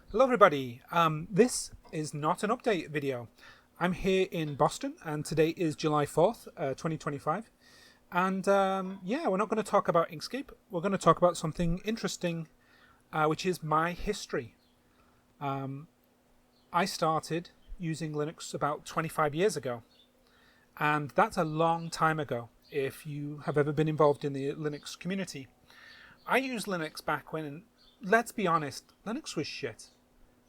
Hello everybody, this is not an update video. I'm here in Boston and today is July 4th, 2025. And yeah, we're not going to talk about Inkscape. We're going to talk about something interesting, which is my history. I started using Linux about 25 years ago. And that's a long time ago if you have ever been involved in the Linux community. I used Linux back when, let's be honest, Linux was shit.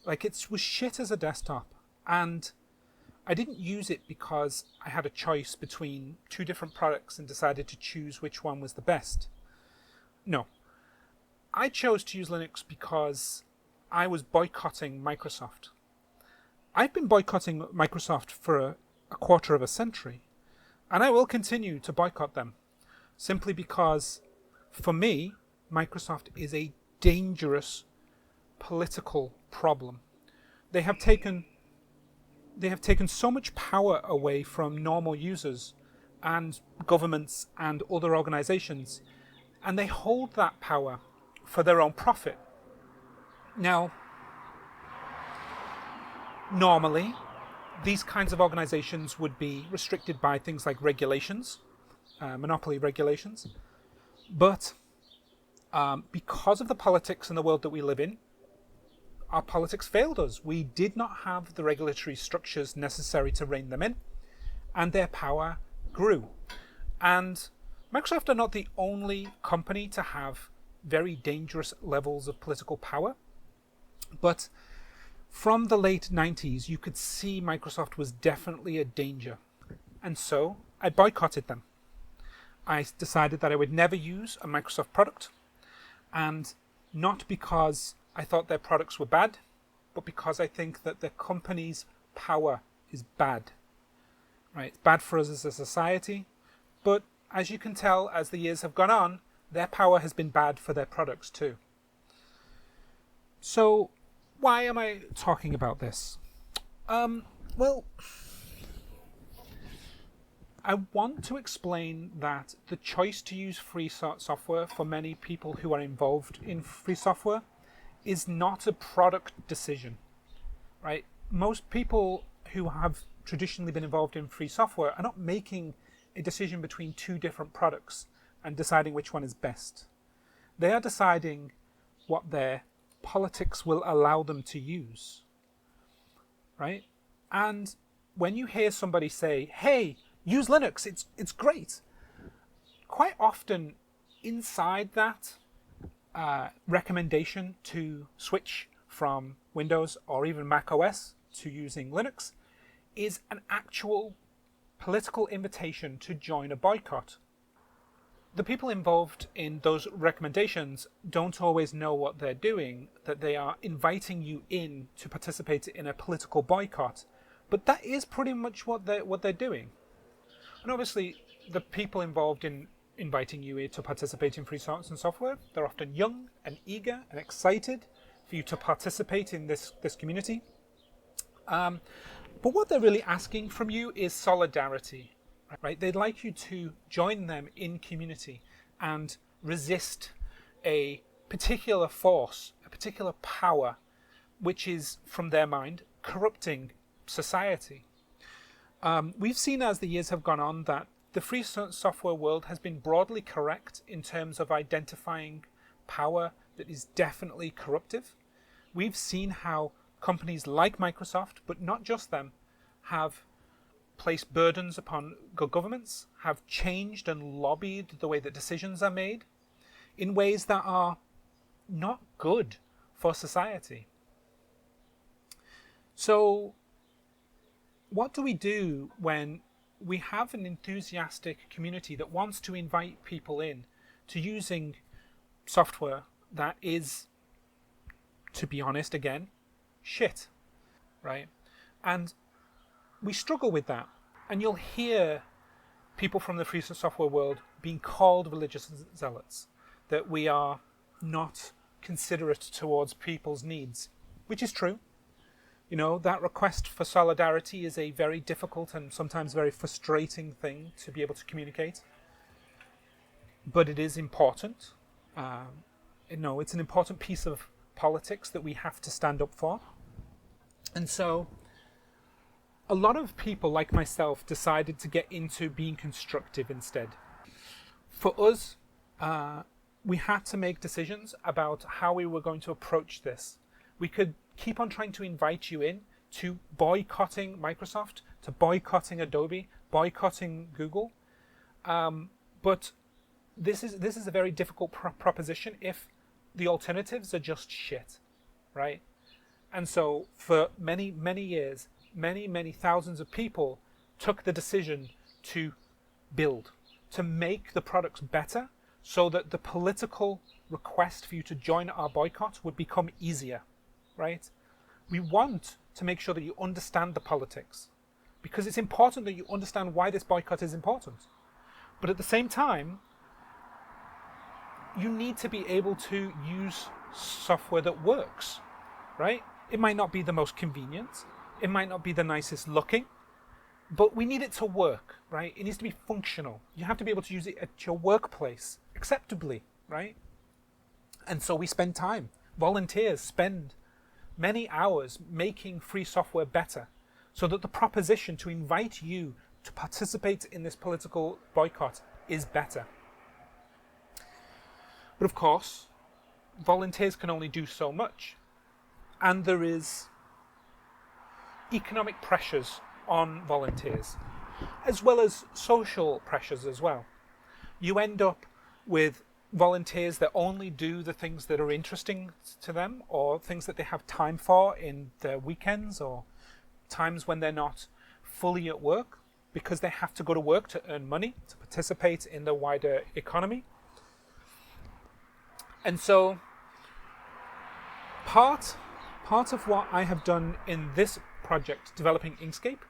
Like, it was shit as a desktop. And I didn't use it because I had a choice between two different products and decided to choose which one was the best. No. I chose to use Linux because I was boycotting Microsoft. I've been boycotting Microsoft for a quarter of a century. And I will continue to boycott them. Simply because, for me, Microsoft is a dangerous political problem. They have taken so much power away from normal users and governments and other organizations, and they hold that power for their own profit. Now, normally, these kinds of organizations would be restricted by things like regulations, monopoly regulations, but because of the politics in the world that we live in, our politics failed us. We did not have the regulatory structures necessary to rein them in, and their power grew. And Microsoft are not the only company to have very dangerous levels of political power, but from the late 90s, you could see Microsoft was definitely a danger. And so I boycotted them. I decided that I would never use a Microsoft product, and not because I thought their products were bad, but because I think that the company's power is bad. Right? It's bad for us as a society, but as you can tell, as the years have gone on, their power has been bad for their products too. So, why am I talking about this? Well, I want to explain that the choice to use free software for many people who are involved in free software is not a product decision, right? Most people who have traditionally been involved in free software are not making a decision between two different products and deciding which one is best. They are deciding what their politics will allow them to use, right? And when you hear somebody say, hey, use Linux, it's great, quite often inside that recommendation to switch from Windows or even Mac OS to using Linux is an actual political invitation to join a boycott. The people involved in those recommendations don't always know what they're doing, that they are inviting you in to participate in a political boycott, but that is pretty much what they're doing. And obviously, the people involved in inviting you to participate in free software, they're often young and eager and excited for you to participate in this community. But what they're really asking from you is solidarity, right? They'd like you to join them in community and resist a particular force, a particular power, which is, from their mind, corrupting society. We've seen as the years have gone on that the free software world has been broadly correct in terms of identifying power that is definitely corruptive. We've seen how companies like Microsoft, but not just them, have placed burdens upon governments, have changed and lobbied the way that decisions are made in ways that are not good for society. So, what do we do when we have an enthusiastic community that wants to invite people in to using software that is, to be honest again, shit, right? And we struggle with that. And you'll hear people from the free software world being called religious zealots, that we are not considerate towards people's needs, which is true. You know, that request for solidarity is a very difficult and sometimes very frustrating thing to be able to communicate. But it is important. It's an important piece of politics that we have to stand up for. And so a lot of people like myself decided to get into being constructive instead. For us, we had to make decisions about how we were going to approach this. We could keep on trying to invite you in to boycotting Microsoft, to boycotting Adobe, boycotting Google. But this is a very difficult proposition if the alternatives are just shit, right? And so for many, many years, many thousands of people took the decision to build, to make the products better so that the political request for you to join our boycott would become easier, right? We want to make sure that you understand the politics because it's important that you understand why this boycott is important. But at the same time, you need to be able to use software that works, right? It might not be the most convenient. It might not be the nicest looking, but we need it to work, right? It needs to be functional. You have to be able to use it at your workplace acceptably, right? And so we spend time. Volunteers spend many hours making free software better so that the proposition to invite you to participate in this political boycott is better. But of course, volunteers can only do so much. And there is economic pressures on volunteers, as well as social pressures as well. You end up with volunteers that only do the things that are interesting to them or things that they have time for in their weekends or times when they're not fully at work because they have to go to work to earn money, to participate in the wider economy. And so part of what I have done in this project, developing Inkscape,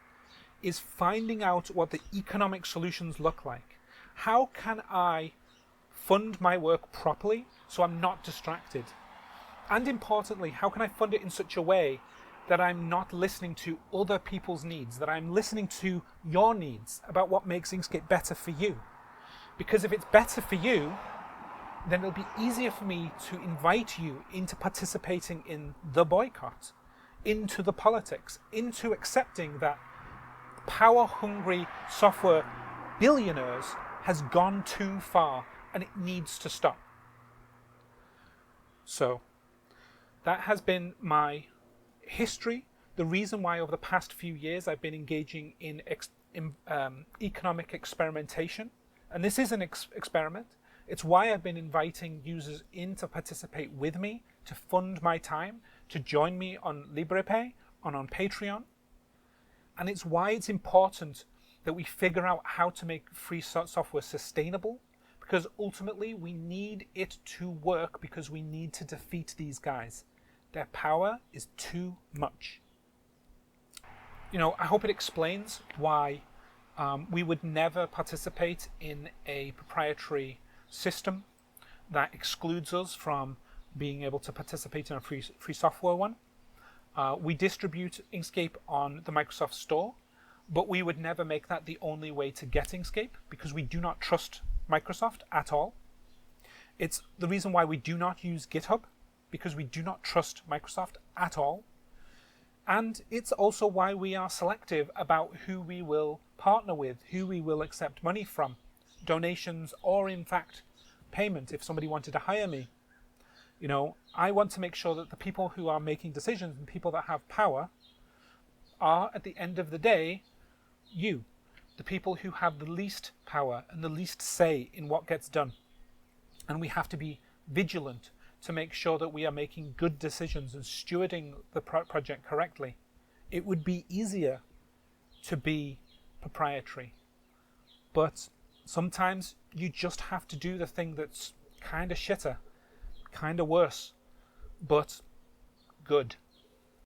is finding out what the economic solutions look like. How can I fund my work properly so I'm not distracted? And importantly, how can I fund it in such a way that I'm not listening to other people's needs, that I'm listening to your needs about what makes Inkscape better for you? Because if it's better for you, then it'll be easier for me to invite you into participating in the boycott, into the politics, into accepting that power-hungry software billionaires has gone too far and it needs to stop. So that has been my history, the reason why over the past few years I've been engaging in economic experimentation. And this is an experiment. It's why I've been inviting users in to participate with me, to fund my time, to join me on LibrePay, on Patreon. And it's why it's important that we figure out how to make free software sustainable, because ultimately we need it to work because we need to defeat these guys. Their power is too much. You know, I hope it explains why we would never participate in a proprietary system that excludes us from being able to participate in a free software one. We distribute Inkscape on the Microsoft Store, but we would never make that the only way to get Inkscape because we do not trust Microsoft at all. It's the reason why we do not use GitHub, because we do not trust Microsoft at all. And it's also why we are selective about who we will partner with, who we will accept money from, donations or in fact payment if somebody wanted to hire me. You know, I want to make sure that the people who are making decisions and people that have power are at the end of the day you, the people who have the least power and the least say in what gets done. And we have to be vigilant to make sure that we are making good decisions and stewarding the project correctly. It would be easier to be proprietary, but sometimes you just have to do the thing that's kind of shitter, kind of worse, but good.